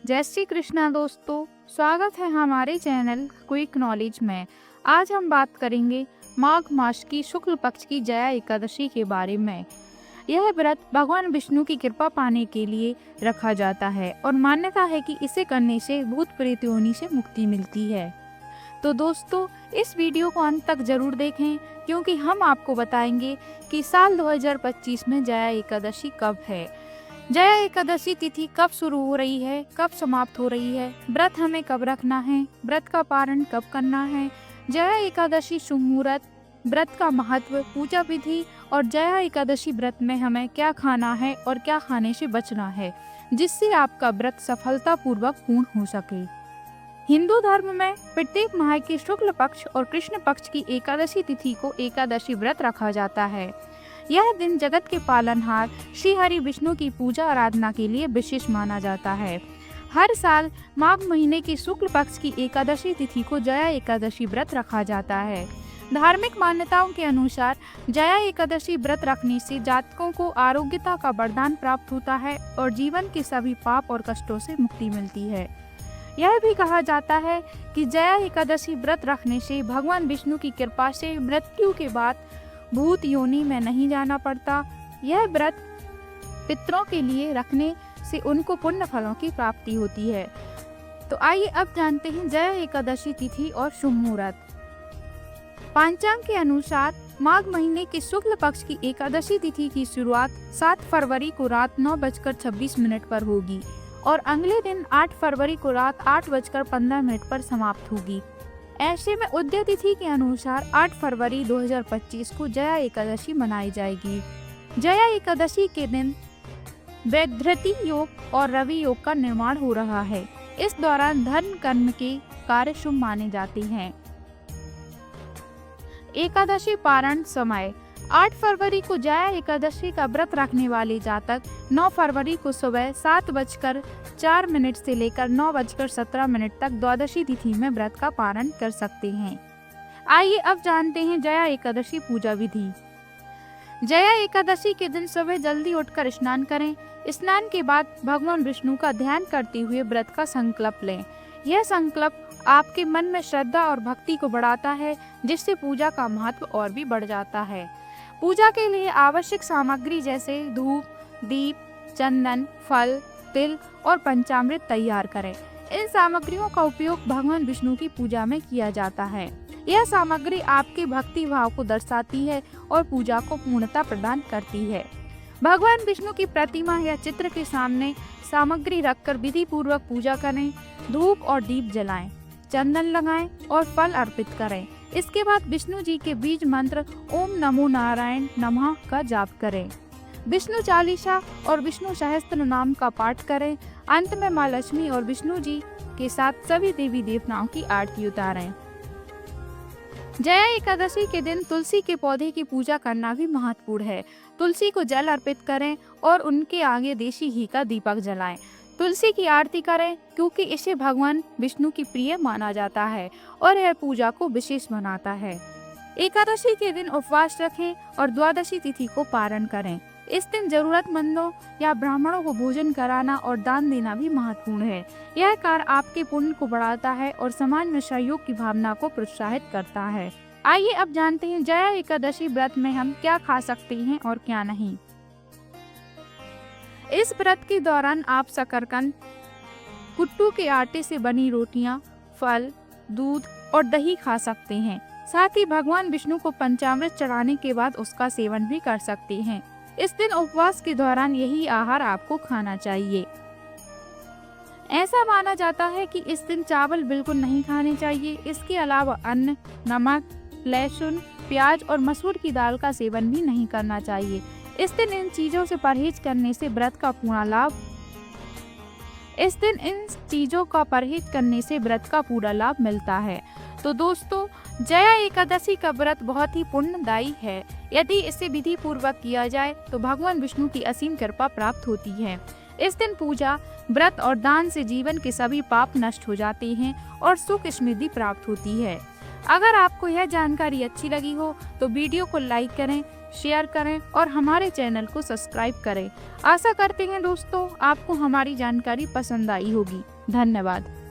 जय श्री कृष्णा दोस्तों, स्वागत है हमारे चैनल क्विक नॉलेज में। आज हम बात करेंगे माघ मास की शुक्ल पक्ष की जया एकादशी के बारे में। यह व्रत भगवान विष्णु की कृपा पाने के लिए रखा जाता है और मान्यता है कि इसे करने से भूत प्रेत योनि से मुक्ति मिलती है। तो दोस्तों, इस वीडियो को अंत तक जरूर देखें क्योंकि हम आपको बताएंगे कि साल 2025 में जया एकादशी कब है, जया एकादशी तिथि कब शुरू हो रही है, कब समाप्त हो रही है, व्रत हमें कब रखना है, व्रत का पारण कब करना है, जया एकादशी शुभ मुहूर्त, व्रत का महत्व, पूजा विधि और जया एकादशी व्रत में हमें क्या खाना है और क्या खाने से बचना है जिससे आपका व्रत सफलतापूर्वक पूर्ण हो सके। हिंदू धर्म में प्रत्येक माह के शुक्ल पक्ष और कृष्ण पक्ष की एकादशी तिथि को एकादशी व्रत रखा जाता है। यह दिन जगत के पालनहार श्री हरि विष्णु की पूजा आराधना के लिए विशेष माना जाता है। हर साल माघ महीने की शुक्ल पक्ष की एकादशी तिथि को जया एकादशी व्रत रखा जाता है। धार्मिक मान्यताओं के अनुसार जया एकादशी व्रत रखने से जातकों को आरोग्यता का वरदान प्राप्त होता है और जीवन के सभी पाप और कष्टों से मुक्ति मिलती है। यह भी कहा जाता है कि जया एकादशी व्रत रखने से भगवान विष्णु की कृपा से मृत्यु के बाद भूत योनि में नहीं जाना पड़ता। यह व्रत पितरों के लिए रखने से उनको पुण्य फलों की प्राप्ति होती है। तो आइए अब जानते हैं जया एकादशी तिथि और शुभ मुहूर्त। पंचांग के अनुसार माघ महीने के शुक्ल पक्ष की एकादशी तिथि की शुरुआत 7 फरवरी को रात 9:26 पर होगी और अगले दिन 8 फरवरी को रात 8:15 पर समाप्त होगी। ऐसे में उदय तिथि के अनुसार 8 फरवरी 2025 को जया एकादशी मनाई जाएगी। जया एकादशी के दिन वैधृति योग और रवि योग का निर्माण हो रहा है। इस दौरान धर्म कर्म के कार्य शुभ माने जाते हैं। एकादशी पारण समय 8 फरवरी को जया एकादशी का व्रत रखने वाले जातक 9 फरवरी को सुबह 7:04 से लेकर 9:17 तक द्वादशी तिथि में व्रत का पारण कर सकते हैं। आइए अब जानते हैं जया एकादशी पूजा विधि। जया एकादशी के दिन सुबह जल्दी उठकर स्नान करें। स्नान के बाद भगवान विष्णु का ध्यान करते हुए व्रत का संकल्प लें। यह संकल्प आपके मन में श्रद्धा और भक्ति को बढ़ाता है जिससे पूजा का महत्व और भी बढ़ जाता है। पूजा के लिए आवश्यक सामग्री जैसे धूप, दीप, चंदन, फल, तिल और पंचामृत तैयार करें। इन सामग्रियों का उपयोग भगवान विष्णु की पूजा में किया जाता है। यह सामग्री आपके भक्ति भाव को दर्शाती है और पूजा को पूर्णता प्रदान करती है। भगवान विष्णु की प्रतिमा या चित्र के सामने सामग्री रखकर विधि पूर्वक पूजा करें। धूप और दीप जलाएं, चंदन लगाएं और फल अर्पित करें। इसके बाद विष्णु जी के बीज मंत्र ओम नमो नारायण नमः का जाप करें। विष्णु चालीसा और विष्णु सहस्त्र नाम का पाठ करें। अंत में माँ लक्ष्मी और विष्णु जी के साथ सभी देवी देवताओं की आरती उतारें। जया एकादशी के दिन तुलसी के पौधे की पूजा करना भी महत्वपूर्ण है। तुलसी को जल अर्पित करें और उनके आगे देशी घी का दीपक जलाएं। तुलसी की आरती करें क्योंकि इसे भगवान विष्णु की प्रिय माना जाता है और यह पूजा को विशेष बनाता है। एकादशी के दिन उपवास रखें और द्वादशी तिथि को पारण करें। इस दिन जरूरतमंदों या ब्राह्मणों को भोजन कराना और दान देना भी महत्वपूर्ण है। यह कार्य आपके पुण्य को बढ़ाता है और समाज में सहयोग की भावना को प्रोत्साहित करता है। आइए अब जानते हैं जया एकादशी व्रत में हम क्या खा सकते हैं और क्या नहीं। इस व्रत के दौरान आप शकरकंद, कुट्टू के आटे से बनी रोटियां, फल, दूध और दही खा सकते हैं। साथ ही भगवान विष्णु को पंचामृत चढ़ाने के बाद उसका सेवन भी कर सकते हैं। इस दिन उपवास के दौरान यही आहार आपको खाना चाहिए। ऐसा माना जाता है कि इस दिन चावल बिल्कुल नहीं खाने चाहिए। इसके अलावा अन्न, नमक, लहसुन, प्याज और मसूर की दाल का सेवन भी नहीं करना चाहिए। इस दिन इन चीजों से परहेज करने से व्रत का पूरा लाभ मिलता है। तो दोस्तों, जया एकादशी का व्रत बहुत ही पुण्यदायी है। यदि इसे विधि पूर्वक किया जाए तो भगवान विष्णु की असीम कृपा प्राप्त होती है। इस दिन पूजा, व्रत और दान से जीवन के सभी पाप नष्ट हो जाते हैं और सुख समृद्धि प्राप्त होती है। अगर आपको यह जानकारी अच्छी लगी हो तो वीडियो को लाइक करें, शेयर करें और हमारे चैनल को सब्सक्राइब करें। आशा करते हैं दोस्तों आपको हमारी जानकारी पसंद आई होगी। धन्यवाद।